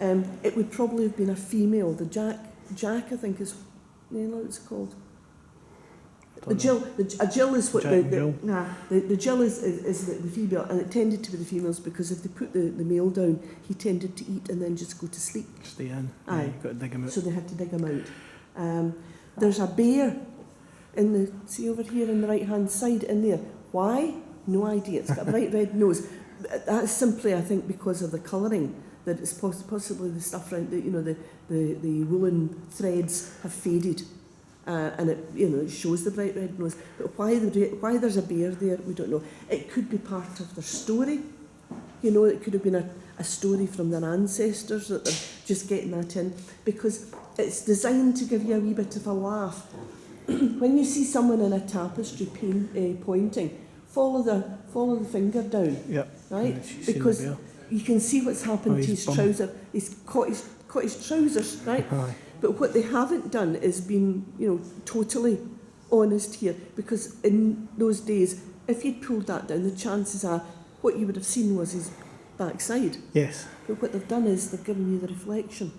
It would probably have been a female. The Jack I think is, you know what it's called? A Jill is what the Jill is the female, and it tended to be the females because if they put the male down, he tended to eat and then just go to sleep. Stay in. Aye. Yeah, you've got to dig him out. So they had to dig him out. There's a bear see over here on the right hand side in there. Why? No idea. It's got a bright red nose. That's simply, I think, because of the colouring. That it's possibly the stuff around the woolen threads have faded. And it shows the bright red nose. But why there's a bear there, we don't know. It could be part of their story. It could have been a story from their ancestors that they're just getting that in. Because it's designed to give you a wee bit of a laugh. When you see someone in a tapestry pointing, follow the finger down. Yep. Right? Because you can see what's happened to his trouser. He's caught his trousers, right? Aye. But what they haven't done is been, totally honest here, because in those days, if you'd pulled that down, the chances are what you would have seen was his backside. Yes. But what they've done is they've given you the reflection.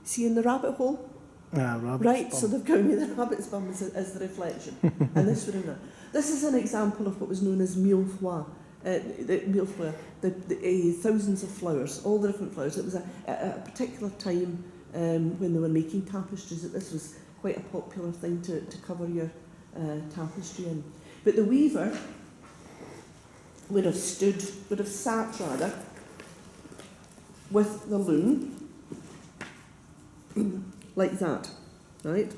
See in the rabbit hole? Rabbit's right, bum. so they've given you the rabbit's bum as the reflection. And this would have done. This is an example of what was known as mille-fleurs. The thousands of flowers, all the different flowers. It was a particular time when they were making tapestries, that this was quite a popular thing to cover your tapestry in. But the weaver would have sat with the loom like that, right?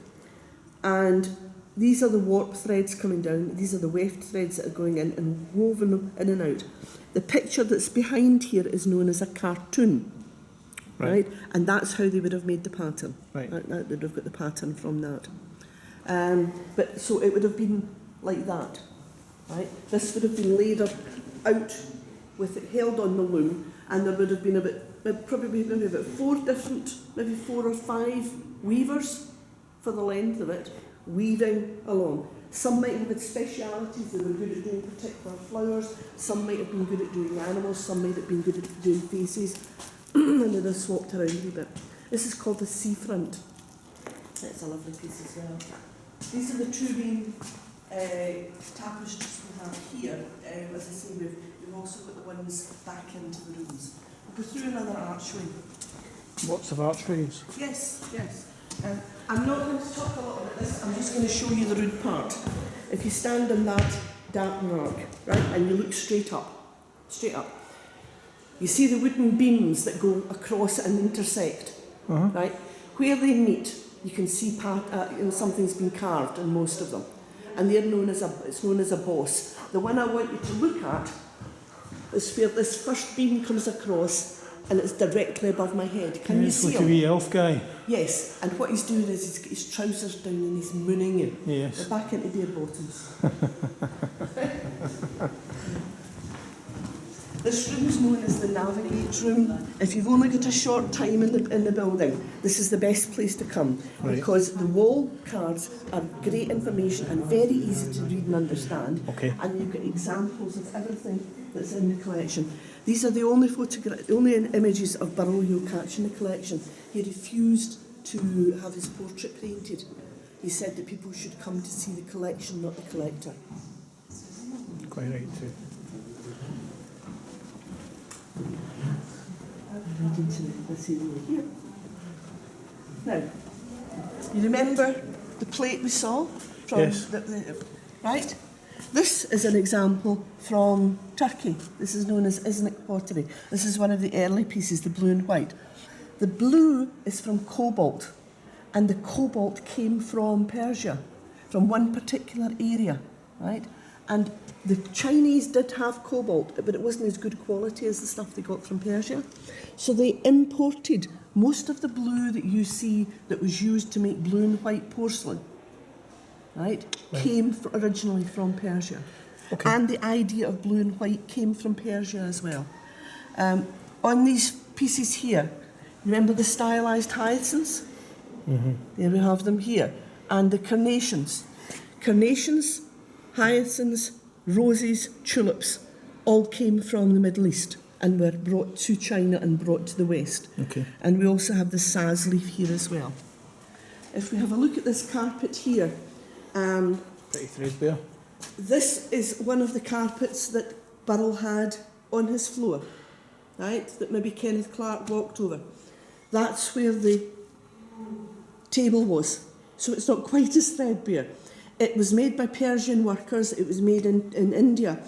And these are the warp threads coming down. These are the weft threads that are going in and woven in and out. The picture that's behind here is known as a cartoon. Right, and that's how they would have made the pattern. Right, they would have got the pattern from that. But so it would have been like that, right? This would have been laid out with it held on the loom, and there would have been maybe about 4 or 5 weavers for the length of it, weaving along. Some might have had specialities. They were good at doing particular flowers. Some might have been good at doing animals. Some might have been good at doing faces. And they'd have swapped around a wee bit. This is called the seafront. It's a lovely piece as well. These are the two main tapestries we have here. As I say, we've also got the ones back into the rooms. We'll go through another archway. Lots of archways. Yes. I'm not going to talk a lot about this. I'm just going to show you the rood part. If you stand in that dark arc, right, and you look straight up, you see the wooden beams that go across and intersect, right? Where they meet, you can see something's been carved in most of them, and they're known as a boss. The one I want you to look at is where this first beam comes across, and it's directly above my head. Can you see like him? a wee elf guy. Yes, and what he's doing is he's got his trousers down and he's mooning you. Yes. They're back into bare bottoms. This room is known as the Navigate room. If you've only got a short time in the building, this is the best place to come, because the wall cards are great information and very easy to read and understand. Okay. And you've got examples of everything that's in the collection. These are the only images of Burrell Collection in the collection. He refused to have his portrait painted. He said that people should come to see the collection, not the collector. Quite right too. Let's see here. Now, you remember the plate we saw from yes. Right? This is an example from Turkey. This is known as Iznik pottery. This is one of the early pieces, the blue and white. The blue is from cobalt, and the cobalt came from Persia, from one particular area, right? And the Chinese did have cobalt, but it wasn't as good quality as the stuff they got from Persia. So they imported most of the blue that you see that was used to make blue and white porcelain, right? Came originally from Persia. Okay. And the idea of blue and white came from Persia as well. On these pieces here, remember the stylized hyacinths? Mm-hmm. There we have them here. And the carnations. Carnations, hyacinths, roses, tulips, all came from the Middle East. and were brought to China and brought to the West. Okay. And we also have the saz leaf here as well. If we have a look at this carpet here, Pretty threadbare. this is one of the carpets that Burrell had on his floor, right, that maybe Kenneth Clark walked over. That's where the table was, so it's not quite as threadbare. It was made by Persian workers. It was made in India.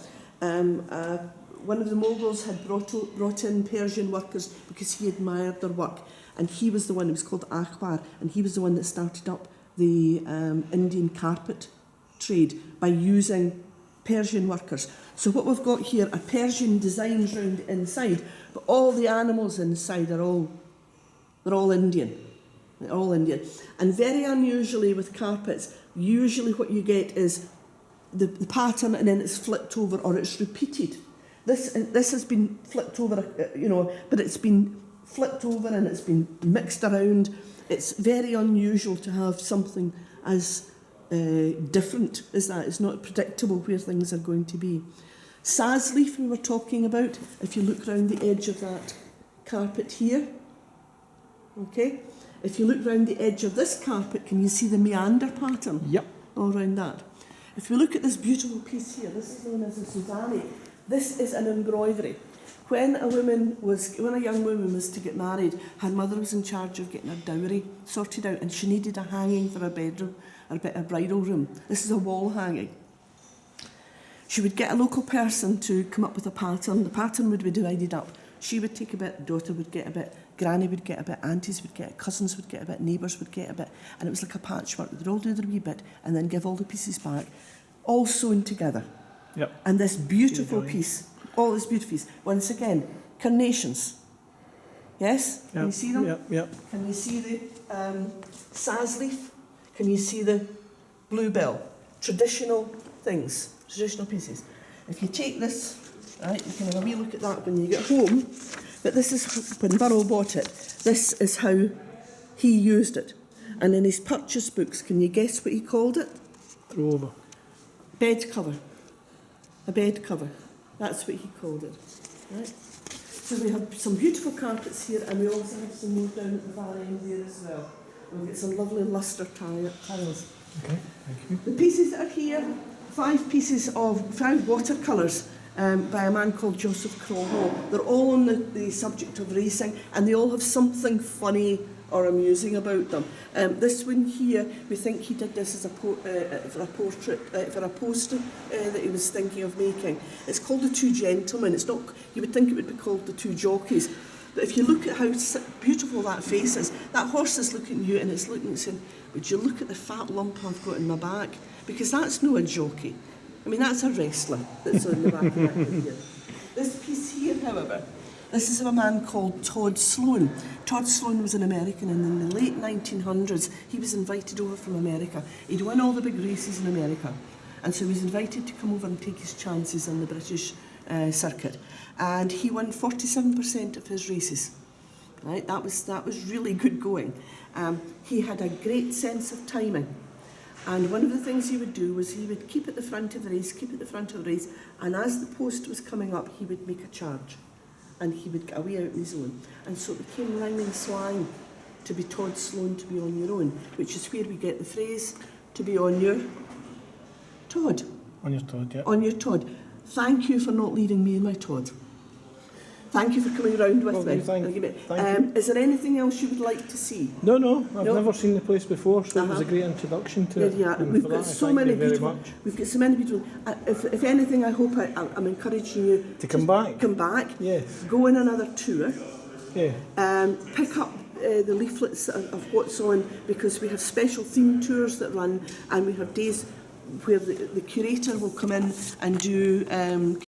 One of the Mughals had brought in Persian workers because he admired their work, and he was the one, it was called Akbar, and he was the one that started up the Indian carpet trade by using Persian workers. So what we've got here are Persian designs round inside, but all the animals inside they're all Indian. They're all Indian. And very unusually with carpets, usually what you get is the pattern and then it's flipped over or it's repeated. This has been flipped over, but it's been flipped over and it's been mixed around. It's very unusual to have something as different as that. It's not predictable where things are going to be. Saz leaf we were talking about, if you look around the edge of that carpet here, okay? If you look around the edge of this carpet, can you see the meander pattern? Yep. All around that. If we look at this beautiful piece here, this is known as a Sudani. This is an embroidery. When a young woman was to get married, her mother was in charge of getting her dowry sorted out, and she needed a hanging for her bedroom, or a bridal room. This is a wall hanging. She would get a local person to come up with a pattern. The pattern would be divided up. She would take a bit, daughter would get a bit, granny would get a bit, aunties would get it, cousins would get a bit, neighbours would get a bit, and it was like a patchwork. They'd all do their wee bit and then give all the pieces back, all sewn together. Yep. And this beautiful piece, all this beautiful piece, once again, carnations. Yes? Can you see them? Yep, yep. Can you see the saz leaf? Can you see the bluebell? Traditional things, traditional pieces. If you take this, right, you can have a wee look at that when you get home, but this is, when Burrell bought it, this is how he used it. And in his purchase books, can you guess what he called it? Throw over. Bed cover. A bed cover. That's what he called it. Right? So we have some beautiful carpets here, and we also have some more down at the far end there as well. We'll get some lovely lustre tiles. Okay, thank you. The pieces that are here, 5 watercolours by a man called Joseph Crawhall. They're all on the subject of racing, and they all have something funny or amusing about them. This one here, we think he did this as for a portrait, for a poster that he was thinking of making. It's called The Two Gentlemen. It's not, you would think it would be called The Two Jockeys. But if you look at how beautiful that face is, that horse is looking at you and it's looking and saying, would you look at the fat lump I've got in my back? Because that's no a jockey. I mean, that's a wrestler that's on the back of that here. This piece here, however, this is of a man called Todd Sloan. Todd Sloan was an American, and in the late 1900s, he was invited over from America. He'd won all the big races in America, and so he was invited to come over and take his chances on the British circuit. And he won 47% of his races. Right, that was really good going. He had a great sense of timing. And one of the things he would do was he would keep at the front of the race, and as the post was coming up, he would make a charge. And he would get away out on his own. And so it became rhyming slang to be Todd Sloan, to be on your own, which is where we get the phrase, to be on your Todd. On your Todd, yeah. On your Todd. Thank you for not leaving me in my Todd. Thank you for coming round with me. Thank you. Is there anything else you would like to see? No, I've never seen the place before, so it was a great introduction to it. Yeah, And we've for got that, so I thank many you very beautiful. much. We've got so many beautiful. If anything, I hope I'm encouraging you To come back. Come back. Yes. Go on another tour. Yeah. Pick up the leaflets of what's on, because we have special theme tours that run, and we have days where the curator will come in and do